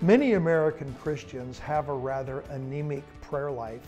Many American Christians have a rather anemic prayer life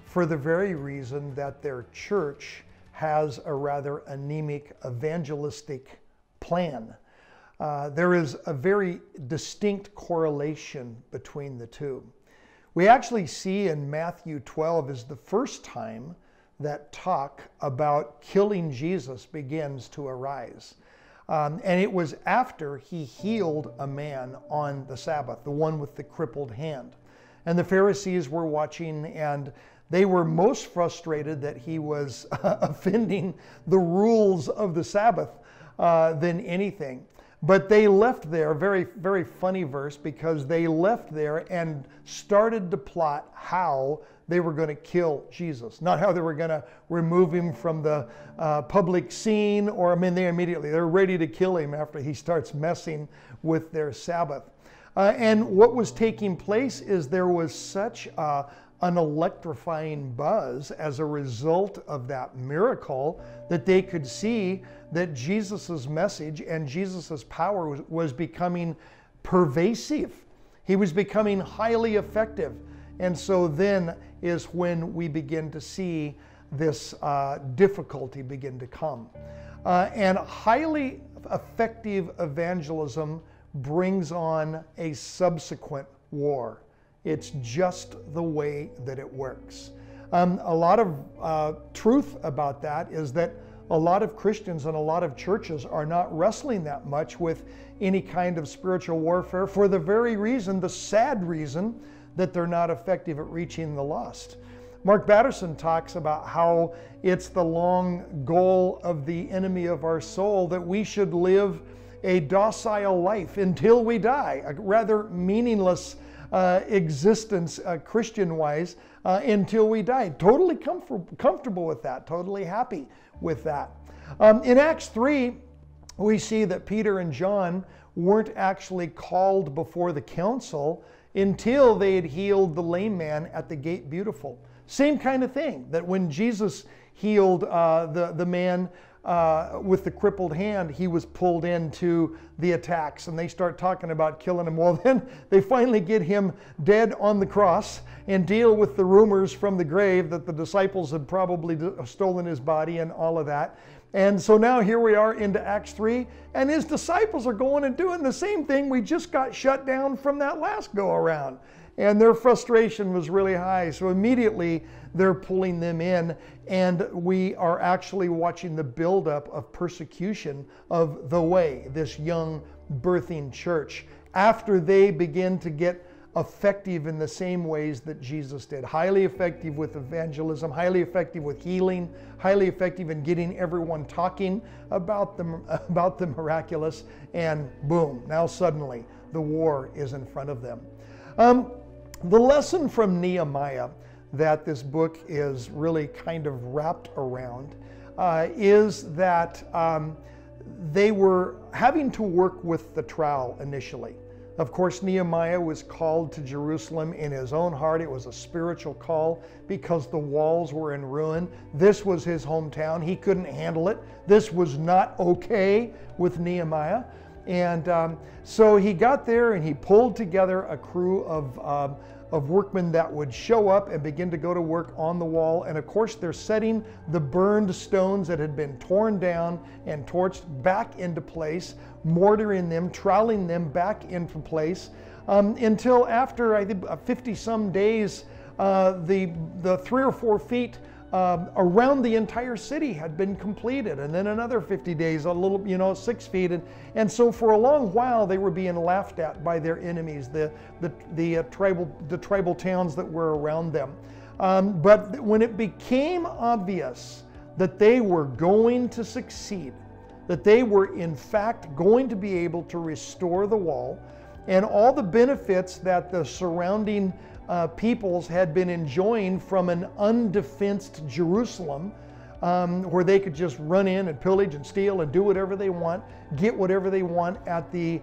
for the very reason that their church has a rather anemic evangelistic plan. There is a very distinct correlation between the two. We actually see in Matthew 12 is the first time that talk about killing Jesus begins to arise. And it was after he healed a man on the Sabbath, the one with the crippled hand. And the Pharisees were watching, and they were most frustrated that he was offending the rules of the Sabbath than anything. But they left there, very, very funny verse, because they left there and started to plot how they were going to kill Jesus. Not how they were going to remove him from the public scene, or they're ready to kill him after he starts messing with their Sabbath. And what was taking place is there was such an electrifying buzz as a result of that miracle that they could see that Jesus's message and Jesus's power was becoming pervasive. He was becoming highly effective. And so then is when we begin to see this difficulty begin to come. And highly effective evangelism brings on a subsequent war. It's just the way that it works. A lot of truth about that is that a lot of Christians and a lot of churches are not wrestling that much with any kind of spiritual warfare for the very reason, the sad reason, that they're not effective at reaching the lost. Mark Batterson talks about how it's the long goal of the enemy of our soul that we should live a docile life until we die, a rather meaningless existence Christian-wise until we die. Totally comfortable with that, totally happy with that. In Acts 3, we see that Peter and John weren't actually called before the council until they had healed the lame man at the Gate Beautiful. Same kind of thing, that when Jesus healed the man with the crippled hand, he was pulled into the attacks, and they start talking about killing him. Well, then they finally get him dead on the cross and deal with the rumors from the grave that the disciples had probably stolen his body and all of that. And so now here we are into Acts 3, and his disciples are going and doing the same thing we just got shut down from that last go around. And their frustration was really high. So immediately they're pulling them in, and we are actually watching the buildup of persecution of the Way, this young birthing church, after they begin to get effective in the same ways that Jesus did. Highly effective with evangelism, highly effective with healing, highly effective in getting everyone talking about the miraculous, and boom, now suddenly the war is in front of them. The lesson from Nehemiah that this book is really kind of wrapped around is that they were having to work with the trowel initially. Of course, Nehemiah was called to Jerusalem in his own heart. It was a spiritual call because the walls were in ruin. This was his hometown. He couldn't handle it. This was not okay with Nehemiah. And so he got there and he pulled together a crew of workmen that would show up and begin to go to work on the wall. And of course, they're setting the burned stones that had been torn down and torched back into place, mortaring them, troweling them back into place, until after, I think, 50-some days, the 3 or 4 feet around the entire city had been completed, and then another 50 days, a little, 6 feet, and so for a long while they were being laughed at by their enemies, the tribal towns that were around them. But when it became obvious that they were going to succeed, that they were in fact going to be able to restore the wall, and all the benefits that the surrounding peoples had been enjoying from an undefensed Jerusalem, where they could just run in and pillage and steal and do whatever they want, get whatever they want at the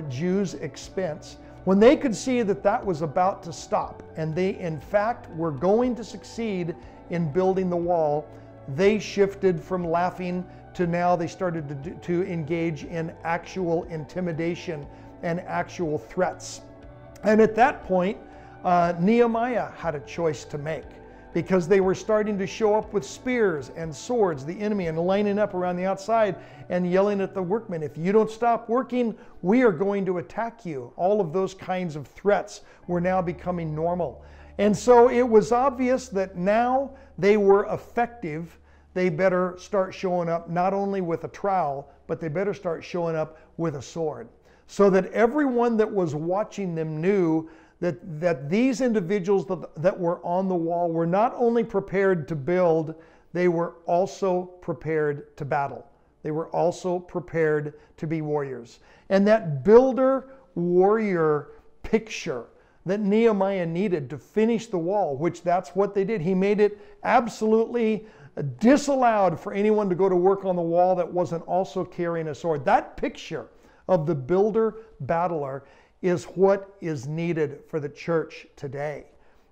Jews' expense. When they could see that that was about to stop, and they in fact were going to succeed in building the wall, they shifted from laughing to now they started to engage in actual intimidation and actual threats. And at that point, Nehemiah had a choice to make, because they were starting to show up with spears and swords, the enemy, and lining up around the outside and yelling at the workmen, if you don't stop working, we are going to attack you. All of those kinds of threats were now becoming normal. And so it was obvious that now they were effective. They better start showing up not only with a trowel, but they better start showing up with a sword, so that everyone that was watching them knew that these individuals that were on the wall were not only prepared to build, they were also prepared to battle. They were also prepared to be warriors. And that builder-warrior picture that Nehemiah needed to finish the wall, which that's what they did. He made it absolutely disallowed for anyone to go to work on the wall that wasn't also carrying a sword. That picture of the builder-battler is what is needed for the church today.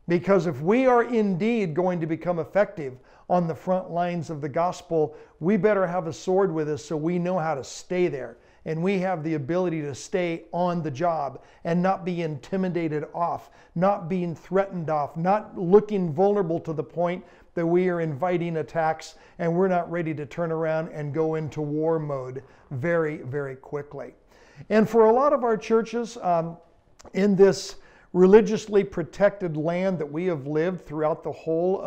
Because if we are indeed going to become effective on the front lines of the gospel, we better have a sword with us so we know how to stay there. And we have the ability to stay on the job and not be intimidated off, not being threatened off, not looking vulnerable to the point that we are inviting attacks and we're not ready to turn around and go into war mode very, very quickly. And for a lot of our churches in this religiously protected land that we have lived throughout the whole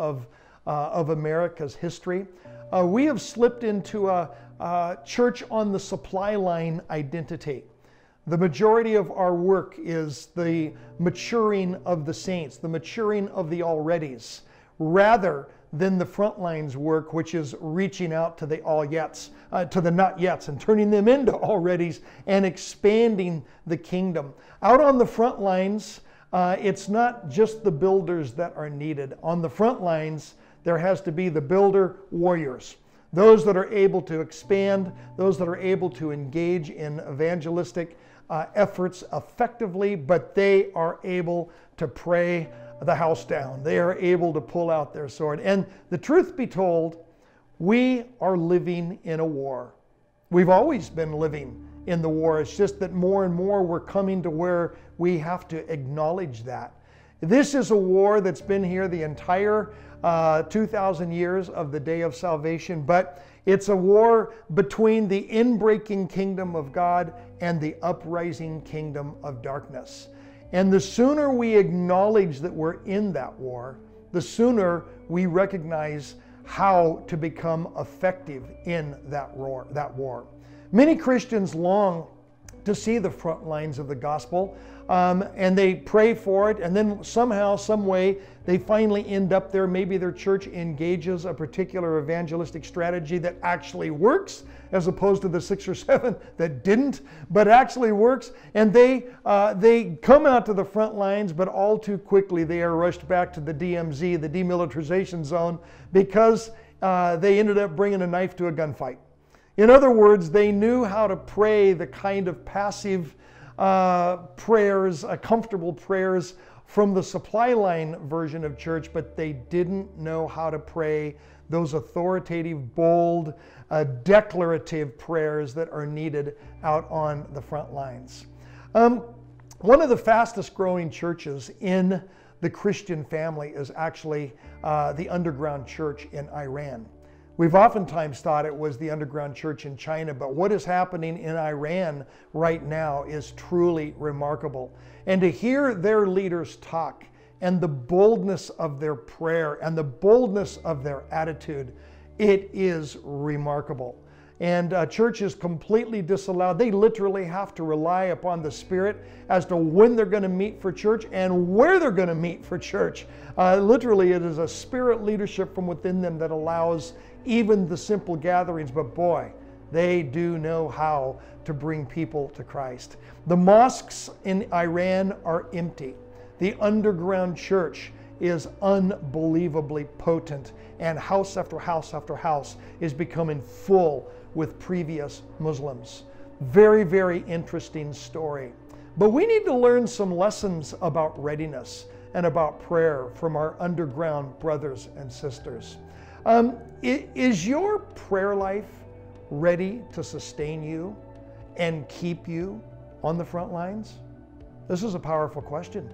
of America's history, we have slipped into a church on the supply line identity. The majority of our work is the maturing of the saints, the maturing of the alreadies, rather than the front lines work, which is reaching out to the all-yets, to the not-yets, and turning them into alreadies and expanding the kingdom. Out on the front lines, it's not just the builders that are needed. On the front lines, there has to be the builder warriors, those that are able to expand, those that are able to engage in evangelistic efforts effectively, but they are able to pray the house down. They are able to pull out their sword. And the truth be told, we are living in a war. We've always been living in the war. It's just that more and more we're coming to where we have to acknowledge that. This is a war that's been here the entire 2,000 years of the day of salvation, but it's a war between the inbreaking kingdom of God and the uprising kingdom of darkness. And the sooner we acknowledge that we're in that war, the sooner we recognize how to become effective in that war. Many Christians long to see the front lines of the gospel, and they pray for it, and then somehow, some way, they finally end up there. Maybe their church engages a particular evangelistic strategy that actually works, as opposed to the 6 or 7 that didn't, but actually works. And they come out to the front lines, but all too quickly they are rushed back to the DMZ, the demilitarization zone, because they ended up bringing a knife to a gunfight. In other words, they knew how to pray the kind of passive prayers, comfortable prayers from the supply line version of church, but they didn't know how to pray those authoritative, bold, declarative prayers that are needed out on the front lines. One of the fastest growing churches in the Christian family is actually the underground church in Iran. We've oftentimes thought it was the underground church in China, but what is happening in Iran right now is truly remarkable. And to hear their leaders talk, and the boldness of their prayer, and the boldness of their attitude, it is remarkable. And church is completely disallowed. They literally have to rely upon the Spirit as to when they're going to meet for church and where they're going to meet for church. Literally, it is a spirit leadership from within them that allows even the simple gatherings. But boy, they do know how to bring people to Christ. The mosques in Iran are empty. The underground church is unbelievably potent, and house after house after house is becoming full with previous Muslims. Very, very interesting story. But we need to learn some lessons about readiness and about prayer from our underground brothers and sisters. Is your prayer life ready to sustain you and keep you on the front lines? This is a powerful question.